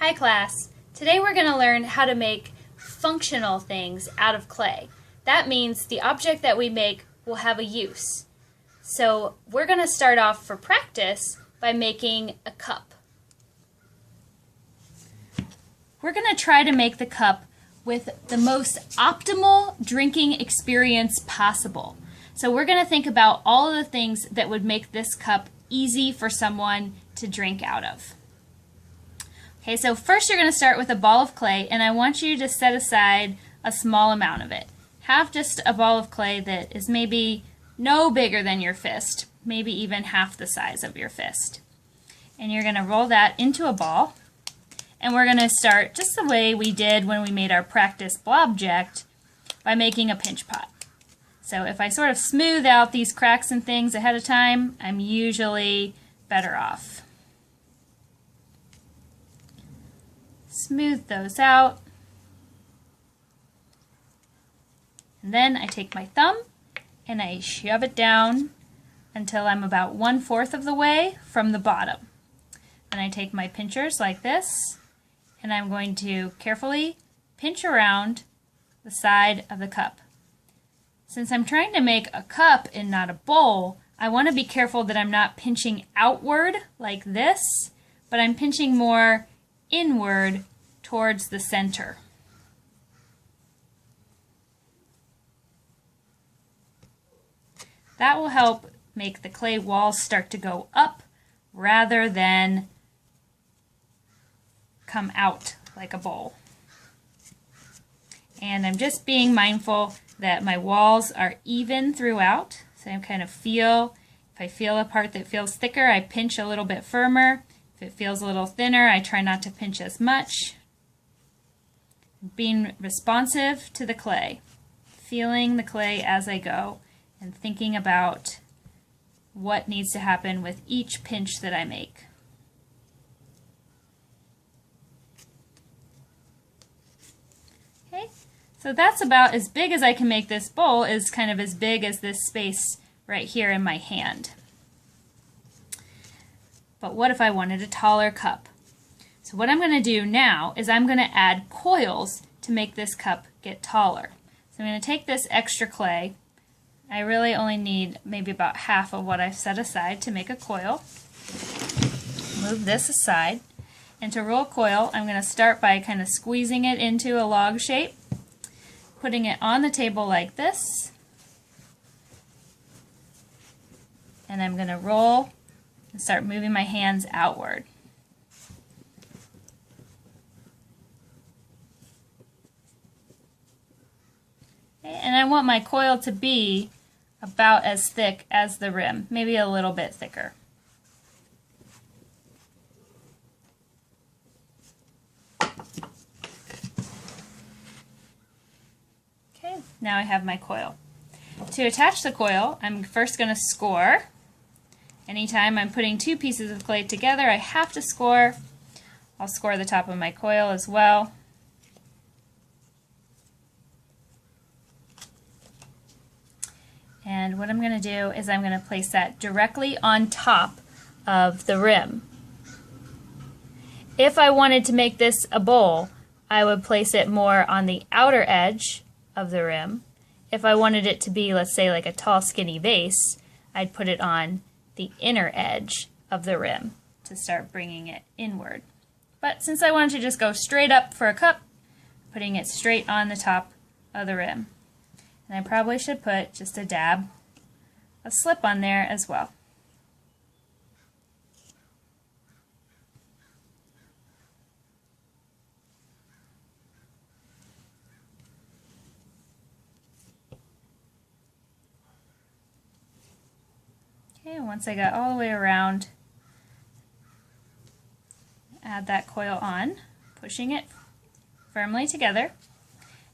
Hi class! Today we're going to learn how to make functional things out of clay. That means the object that we make will have a use. So we're going to start off for practice by making a cup. We're going to try to make the cup with the most optimal drinking experience possible. So we're going to think about all of the things that would make this cup easy for someone to drink out of. Okay, so first you're going to start with a ball of clay, and I want you to set aside a small amount of it. Have just a ball of clay that is maybe no bigger than your fist, maybe even half the size of your fist. And you're going to roll that into a ball, and we're going to start just the way we did when we made our practice blobject by making a pinch pot. So if I sort of smooth out these cracks and things ahead of time, I'm usually better off. Smooth those out. And then I take my thumb and I shove it down until I'm about 1/4 of the way from the bottom. Then I take my pinchers like this, and I'm going to carefully pinch around the side of the cup. Since I'm trying to make a cup and not a bowl, I want to be careful that I'm not pinching outward like this, but I'm pinching more inward towards the center. That will help make the clay walls start to go up rather than come out like a bowl. And I'm just being mindful that my walls are even throughout. So I kind of feel, if I feel a part that feels thicker, I pinch a little bit firmer. If it feels a little thinner, I try not to pinch as much. Being responsive to the clay, feeling the clay as I go, and thinking about what needs to happen with each pinch that I make. Okay, so that's about as big as I can make this bowl, is kind of as big as this space right here in my hand. But what if I wanted a taller cup? So what I'm going to do now is I'm going to add coils to make this cup get taller. So I'm going to take this extra clay. I really only need maybe about half of what I've set aside to make a coil. Move this aside. And to roll a coil, I'm going to start by kind of squeezing it into a log shape, putting it on the table like this. And I'm going to roll and start moving my hands outward. Okay, and I want my coil to be about as thick as the rim, maybe a little bit thicker. Okay, now I have my coil. To attach the coil, I'm first going to score. Anytime I'm putting two pieces of clay together, I have to score. I'll score the top of my coil as well. And what I'm going to do is I'm going to place that directly on top of the rim. If I wanted to make this a bowl, I would place it more on the outer edge of the rim. If I wanted it to be, let's say, like a tall, skinny vase, I'd put it on the inner edge of the rim to start bringing it inward. But since I wanted to just go straight up for a cup, putting it straight on the top of the rim. And I probably should put just a dab of slip on there as well. Okay, once I got all the way around, add that coil on, pushing it firmly together.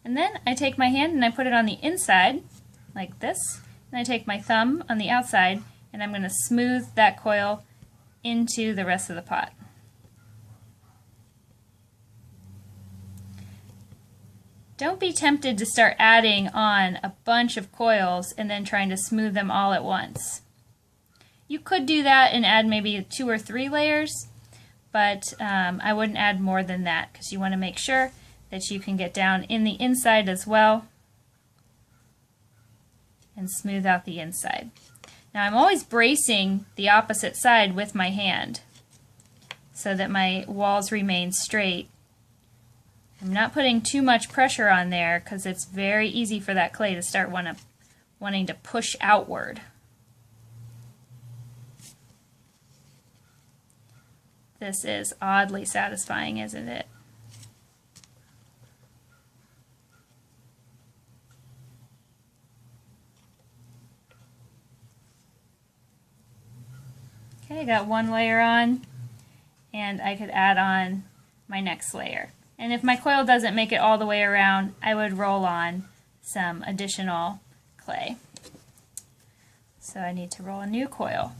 And then I take my hand and I put it on the inside, like this, and I take my thumb on the outside, and I'm going to smooth that coil into the rest of the pot. Don't be tempted to start adding on a bunch of coils and then trying to smooth them all at once. You could do that and add maybe 2 or 3 layers, but I wouldn't add more than that because you want to make sure that you can get down in the inside as well and smooth out the inside. Now I'm always bracing the opposite side with my hand so that my walls remain straight. I'm not putting too much pressure on there because it's very easy for that clay to start wanting to push outward. This is oddly satisfying, isn't it? Okay, I got one layer on, and I could add on my next layer. And if my coil doesn't make it all the way around, I would roll on some additional clay. So I need to roll a new coil.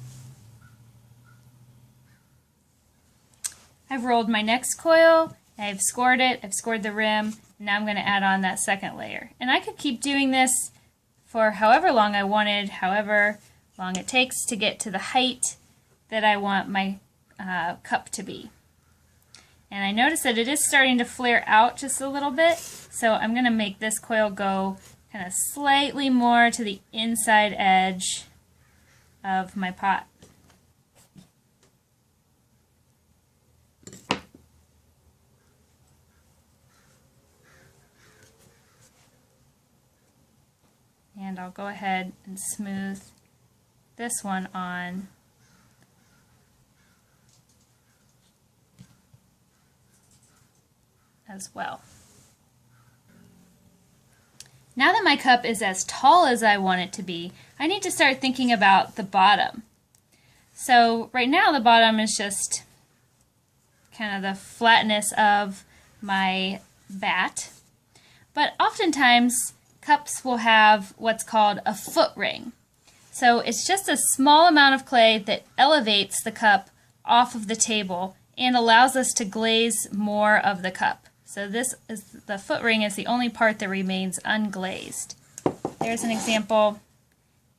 I've rolled my next coil, I've scored it, I've scored the rim, and now I'm going to add on that second layer. And I could keep doing this for however long I wanted, however long it takes to get to the height that I want my cup to be. And I notice that it is starting to flare out just a little bit, so I'm going to make this coil go kind of slightly more to the inside edge of my pot. And I'll go ahead and smooth this one on as well. Now that my cup is as tall as I want it to be, I need to start thinking about the bottom. So right now the bottom is just kind of the flatness of my bat, but oftentimes cups will have what's called a foot ring. So it's just a small amount of clay that elevates the cup off of the table and allows us to glaze more of the cup. So this is the foot ring is the only part that remains unglazed. There's an example.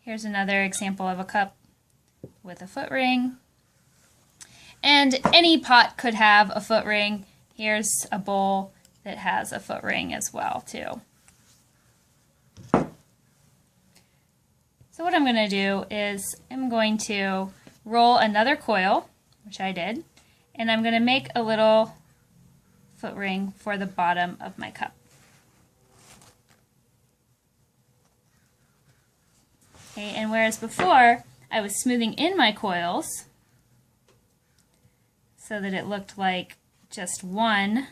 Here's another example of a cup with a foot ring. And any pot could have a foot ring. Here's a bowl that has a foot ring as well too. So what I'm going to do is I'm going to roll another coil, which I did, and I'm going to make a little foot ring for the bottom of my cup. Okay, and whereas before I was smoothing in my coils so that it looked like just one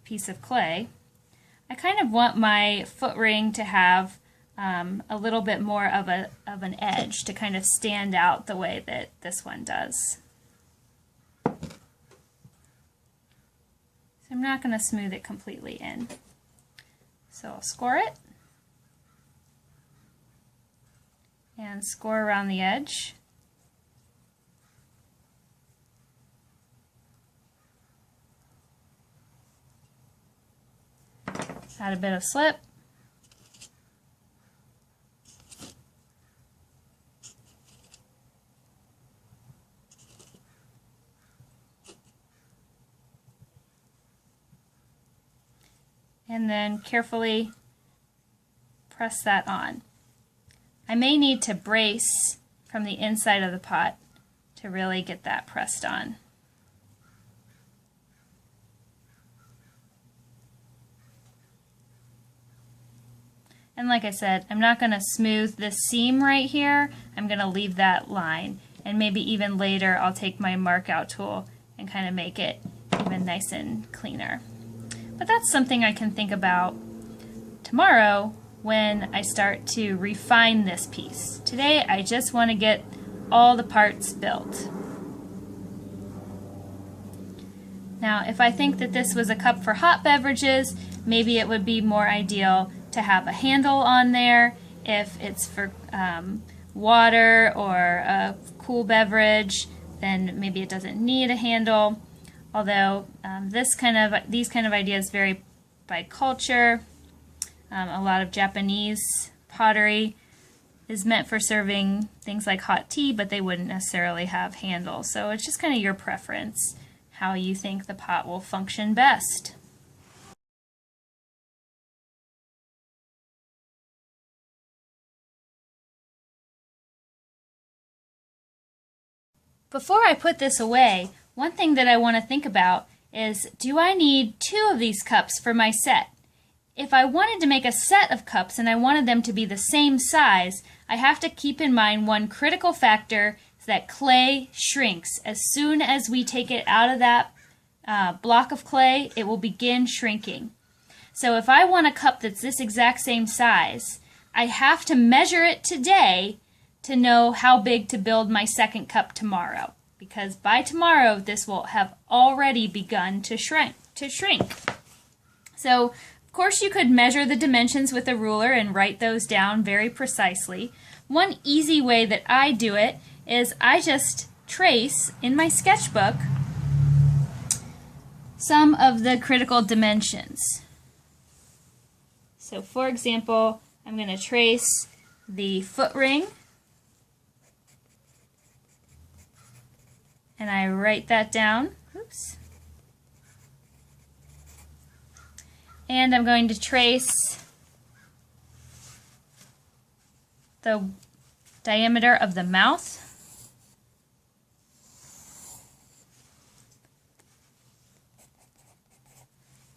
piece of clay, I kind of want my foot ring to have a little bit more of an edge to kind of stand out the way that this one does. So I'm not going to smooth it completely in. So I'll score it and score around the edge. Add a bit of slip. And then carefully press that on. I may need to brace from the inside of the pot to really get that pressed on. And like I said, I'm not going to smooth this seam right here. I'm going to leave that line. And maybe even later I'll take my mark out tool and kind of make it even nice and cleaner. But that's something I can think about tomorrow when I start to refine this piece. Today I just want to get all the parts built. Now if I think that this was a cup for hot beverages, maybe it would be more ideal to have a handle on there. If it's for water or a cool beverage, then maybe it doesn't need a handle. Although these kind of ideas vary by culture. A lot of Japanese pottery is meant for serving things like hot tea, but they wouldn't necessarily have handles. So it's just kind of your preference, how you think the pot will function best. Before I put this away, one thing that I want to think about is, do I need 2 of these cups for my set? If I wanted to make a set of cups and I wanted them to be the same size, I have to keep in mind one critical factor, is that clay shrinks. As soon as we take it out of that block of clay, it will begin shrinking. So if I want a cup that's this exact same size, I have to measure it today to know how big to build my second cup tomorrow, because by tomorrow this will have already begun to shrink. So of course you could measure the dimensions with a ruler and write those down very precisely. One easy way that I do it is I just trace in my sketchbook some of the critical dimensions. So for example, I'm going to trace the foot ring, and I write that down. Oops. And I'm going to trace the diameter of the mouth.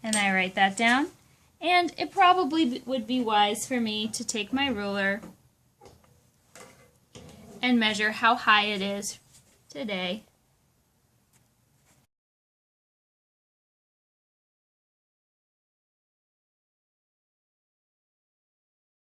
And I write that down. And it probably would be wise for me to take my ruler and measure how high it is today